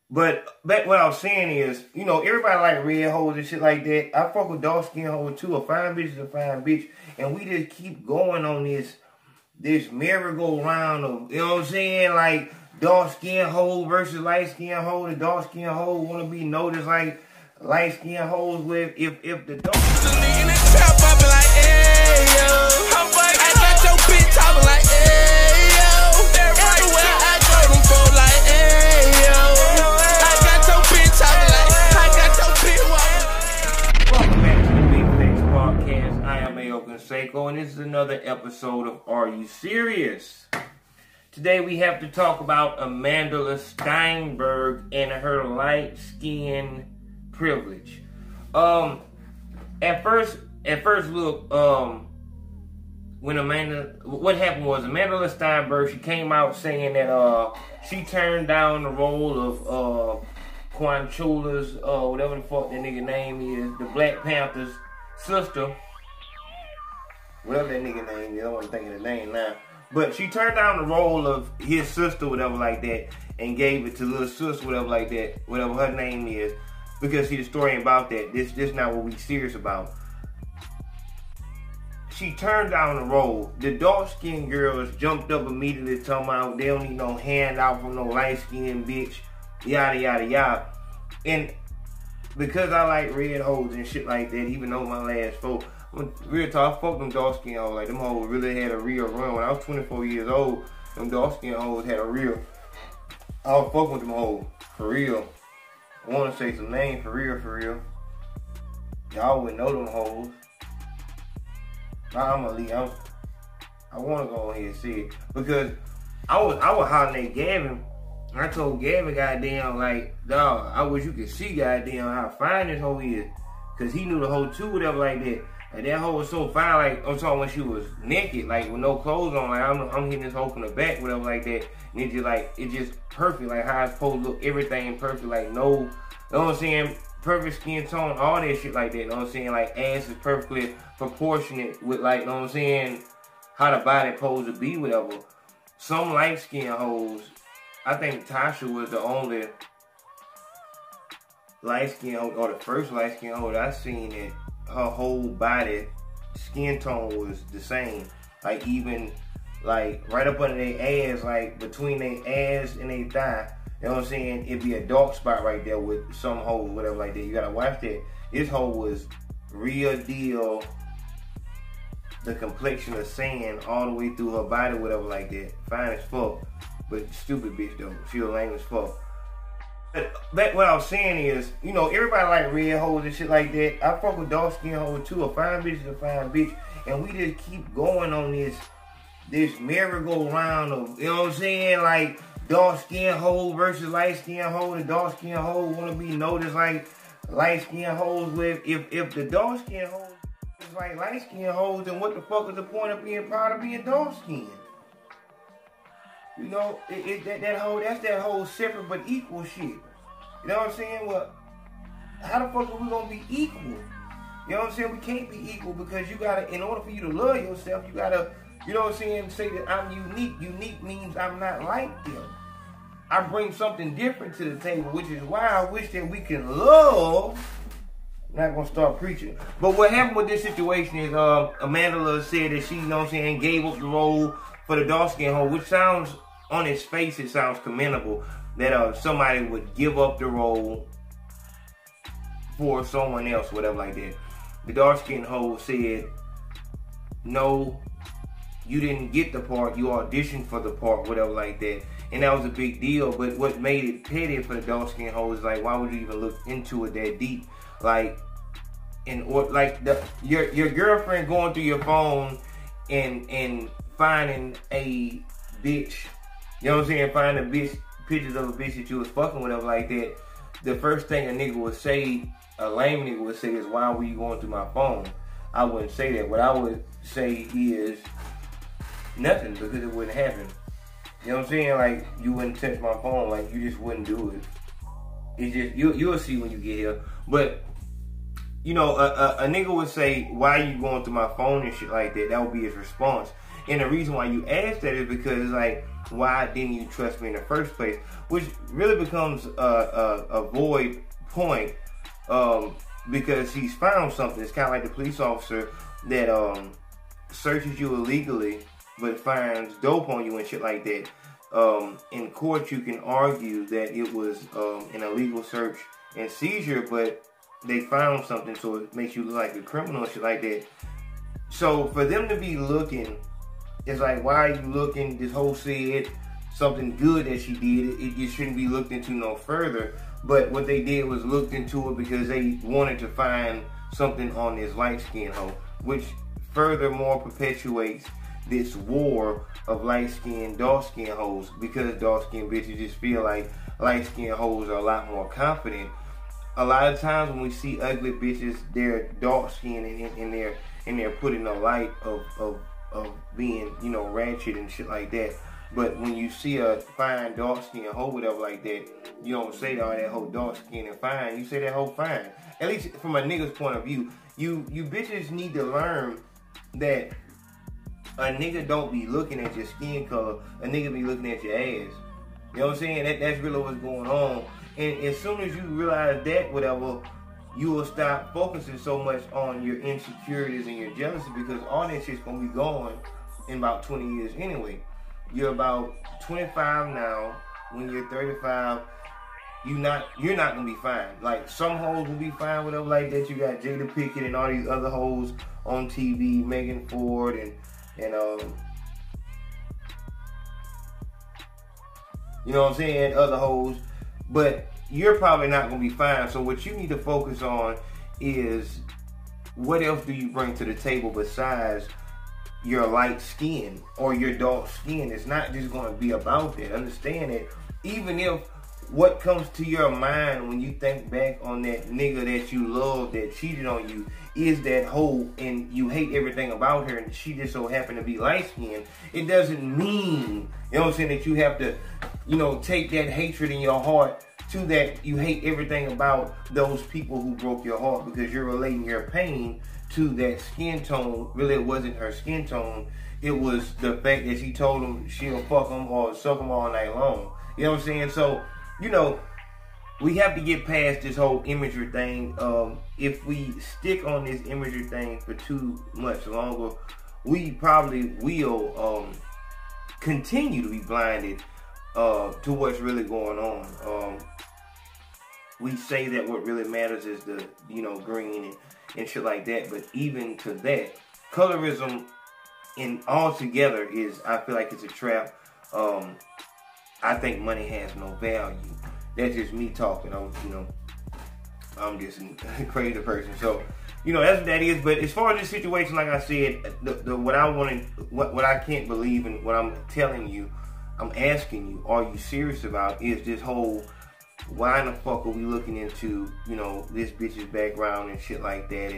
But back what I was saying is, you know, everybody like red hoes and shit like that. I fuck with dark skin hoes too. A fine bitch is a fine bitch. And we just keep going on this merry-go-round of, you know what I'm saying? Like dark skin hoe versus light skin hoe. The dark skin hoe wanna be noticed like light skin hoes with if the dark in the trap popping like hey yo. I got your bitch talking like hey yo. Everywhere I go them for like hey yo. I got your bitch talking like I got your bitch walking. Welcome back to the Big Flex Podcast. I am Ayo Conseco and this is another episode of Are You Serious? Today we have to talk about Amandla Stenberg and her light skin privilege. At first look, when what happened was Amandla Stenberg, she came out saying that she turned down the role of Quanchula's whatever the fuck that nigga name is, the Black Panther's sister, whatever that nigga name is. I don't want to think of the name now. But she turned down the role of his sister, whatever like that, and gave it to little sis, whatever like that, whatever her name is. Because see, the story ain't about that. This not what we serious about. She turned down the role. The dark-skinned girls jumped up immediately talking about they don't need no handout from no light-skinned bitch, yada, yada, yada. And because I like red hoes and shit like that, even though my last four, real talk, I fuck them dark-skinned hoes. Like, them hoes really had a real run. When I was 24 years old, them dark-skinned hoes had a real, I was fucking with them hoes, for real. I want to say some names for real. Y'all wouldn't know them hoes. I'm gonna leave. I want to go ahead and see it because I was hollering at Gavin. I told Gavin, goddamn, like, dog, I wish you could see, goddamn, how fine this hoe is, cause he knew the hoe too, whatever like that. And that hoe was so fine, like I'm talking when she was naked, like with no clothes on, like I'm hitting this hoe from the back, whatever like that. And it just perfect, like how it's supposed to look, everything perfect, like no, you know what I'm saying? Perfect skin tone, all that shit like that, you know what I'm saying? Like ass is perfectly proportionate with like, you know what I'm saying, how the body supposed to be, whatever. Some light skin hoes, I think Tasha was the only light skin hoe, or the first light skin hoe that I seen that her whole body skin tone was the same. Like even like right up under their ass, like between their ass and their thigh. You know what I'm saying? It'd be a dark spot right there with some hoes, whatever like that. You gotta watch that. This hoe was real deal, the complexion of sand all the way through her body, whatever like that. Fine as fuck. But stupid bitch though. She was lame as fuck. But what I was saying is, you know, everybody like red hoes and shit like that. I fuck with dark skin hoes too. A fine bitch is a fine bitch. And we just keep going on this merry-go-round of, you know what I'm saying? Like dark skin hoe versus light skin hoe. The dark skin hoe wanna be noticed like light skin hoes with if the dark skin hoes is like light skin hoes, then what the fuck is the point of being proud of being dark skinned? You know, that's that whole separate but equal shit. You know what I'm saying? Well, how the fuck are we gonna be equal? You know what I'm saying? We can't be equal because you gotta, in order for you to love yourself, you gotta, you know what I'm saying, say that I'm unique. Unique means I'm not like them. I bring something different to the table, which is why I wish that we can love. I'm not gonna start preaching. But what happened with this situation is Amandla said that she, you know what I'm saying, gave up the role for the dark skin hoe, which sounds, on its face, it sounds commendable that somebody would give up the role for someone else, whatever like that. The dark skin hoe said, no, you didn't get the part, you auditioned for the part, whatever like that. And that was a big deal, but what made it petty for the dark skin hoe is like, why would you even look into it that deep? Like, your girlfriend going through your phone and finding a bitch, you know what I'm saying, finding a bitch, pictures of a bitch that you was fucking with, whatever like that. The first thing a nigga would say, a lame nigga would say is, why were you going through my phone? I wouldn't say that. What I would say is nothing, because it wouldn't happen. You know what I'm saying? Like, you wouldn't touch my phone, like you just wouldn't do it. It's just, you'll see when you get here. But you know, a nigga would say, why are you going through my phone and shit like that? That would be his response. And the reason why you ask that is because it's like, why didn't you trust me in the first place? Which really becomes a void point, because he's found something. It's kind of like the police officer that searches you illegally but finds dope on you and shit like that. In court, you can argue that it was an illegal search and seizure, but they found something, so it makes you look like a criminal and shit like that. So for them to be looking, it's like, why are you looking? This whole said something good that she did. It shouldn't be looked into no further. But what they did was looked into it because they wanted to find something on this light-skinned hoe, which furthermore perpetuates this war of light-skinned, dark-skinned hoes, because dark-skinned bitches just feel like light-skinned hoes are a lot more confident. A lot of times when we see ugly bitches, they're dark-skinned and they're put in the light of being, you know, ratchet and shit like that. But when you see a fine dark-skinned hoe, whatever like that, you don't say, oh, that hoe dark-skinned and fine. You say that hoe fine. At least from a nigga's point of view. You bitches need to learn that a nigga don't be looking at your skin color. A nigga be looking at your ass. You know what I'm saying? That's really what's going on. And as soon as you realize that, whatever, you will stop focusing so much on your insecurities and your jealousy, because all that shit's gonna be gone in about 20 years anyway. You're about 25 now. When you're 35, you're not gonna be fine. Like, some hoes will be fine, whatever like that. You got Jada Pinkett and all these other hoes on TV, Megan Ford and you know what I'm saying, other hoes. But you're probably not gonna be fine. So what you need to focus on is, what else do you bring to the table besides your light skin or your dark skin? It's not just going to be about that. Understand that even if what comes to your mind when you think back on that nigga that you love that cheated on you is that hoe, and you hate everything about her, and she just so happened to be light skinned, it doesn't mean, you know what I'm saying, that you have to, you know, take that hatred in your heart to that you hate everything about those people who broke your heart, because you're relating your pain to that skin tone. Really, it wasn't her skin tone. It was the fact that she told him she'll fuck him or suck him all night long. You know what I'm saying? So, you know, we have to get past this whole imagery thing. If we stick on this imagery thing for too much longer, we probably will continue to be blinded to what's really going on. We say that what really matters is the, you know, green and shit like that, but even to that, colorism in altogether is, I feel like it's a trap. I think money has no value. That's just me talking. I'm just a crazy person. So, you know, that's what that is. But as far as this situation, like I said, what I can't believe, and what I'm telling you, I'm asking you, are you serious about, is this whole, why in the fuck are we looking into, you know, this bitch's background and shit like that,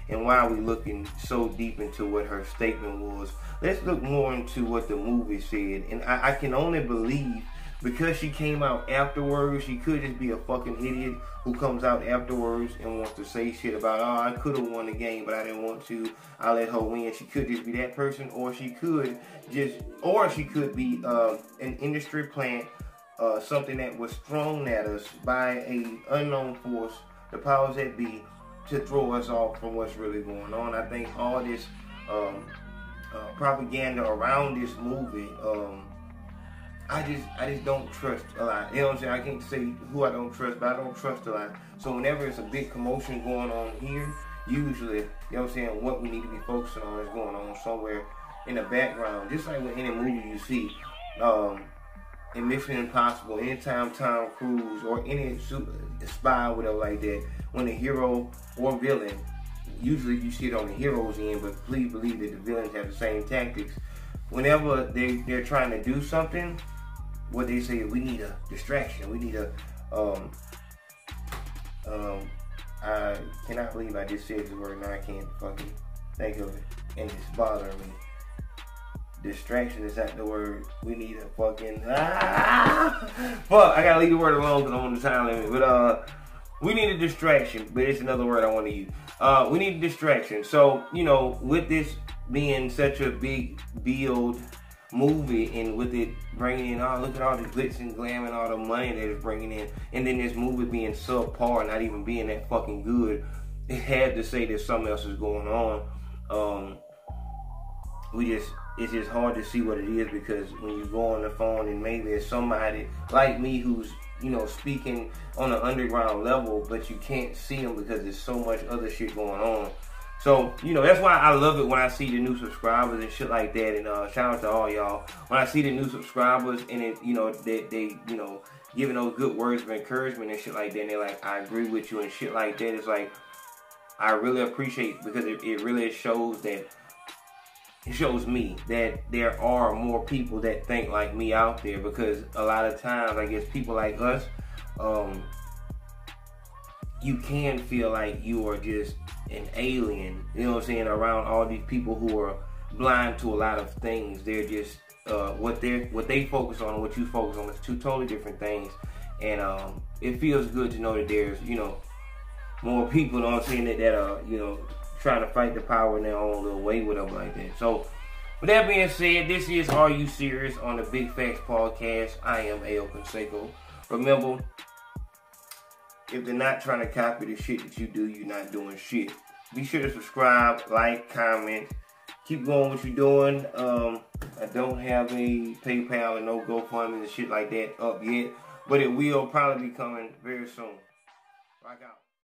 and why are we looking so deep into what her statement was? Let's look more into what the movie said. And I can only believe, because she came out afterwards, she could just be a fucking idiot who comes out afterwards and wants to say shit about, oh, I could have won the game, but I didn't want to. I let her win. She could just be that person, or she could be an industry plant, something that was thrown at us by a unknown force, the powers that be, to throw us off from what's really going on. I think all this propaganda around this movie, I just don't trust a lot. You know what I'm saying? I can't say who I don't trust, but I don't trust a lot. So whenever it's a big commotion going on here, usually, you know what I'm saying, what we need to be focusing on is going on somewhere in the background. Just like with any movie you see, in Mission Impossible, anytime Tom Cruise or any spy or whatever like that, when a hero or villain, usually you see it on the hero's end, but please believe that the villains have the same tactics. Whenever they're trying to do something, what they say, we need a distraction. We need a, I cannot believe I just said the word, now I can't fucking think of it, and it's bothering me. Distraction is not the word. We need a fucking, fuck, I gotta leave the word alone because I'm on the time limit. But we need a distraction, but it's another word I want to use. We need a distraction. So, you know, with this being such a big build movie, and with it bringing in, oh, look at all the glitz and glam and all the money that it's bringing in, and then this movie being subpar, not even being that fucking good, it had to say that something else is going on. It's just hard to see what it is, because when you go on the phone and maybe it's somebody like me who's, you know, speaking on an underground level, but you can't see them because there's so much other shit going on. So, you know, that's why I love it when I see the new subscribers and shit like that. And shout out to all y'all. When I see the new subscribers and it, you know, they you know, giving those good words of encouragement and shit like that, and they're like, I agree with you and shit like that. It's like, I really appreciate, because it really shows that, it shows me that there are more people that think like me out there, because a lot of times, I guess, people like us, you can feel like you are just an alien, you know what I'm saying, around all these people who are blind to a lot of things. They're just, what they focus on and what you focus on is two totally different things. And it feels good to know that there's, you know, more people, you know what I'm saying, that are, you know, trying to fight the power in their own little way with them like that. So, with that being said, this is Are You Serious on the Big Facts Podcast. I am A.O. Conseco. Remember, if they're not trying to copy the shit that you do, you're not doing shit. Be sure to subscribe, like, comment. Keep going what you're doing. I don't have a PayPal and no GoFundMe and shit like that up yet, but it will probably be coming very soon. Rock out.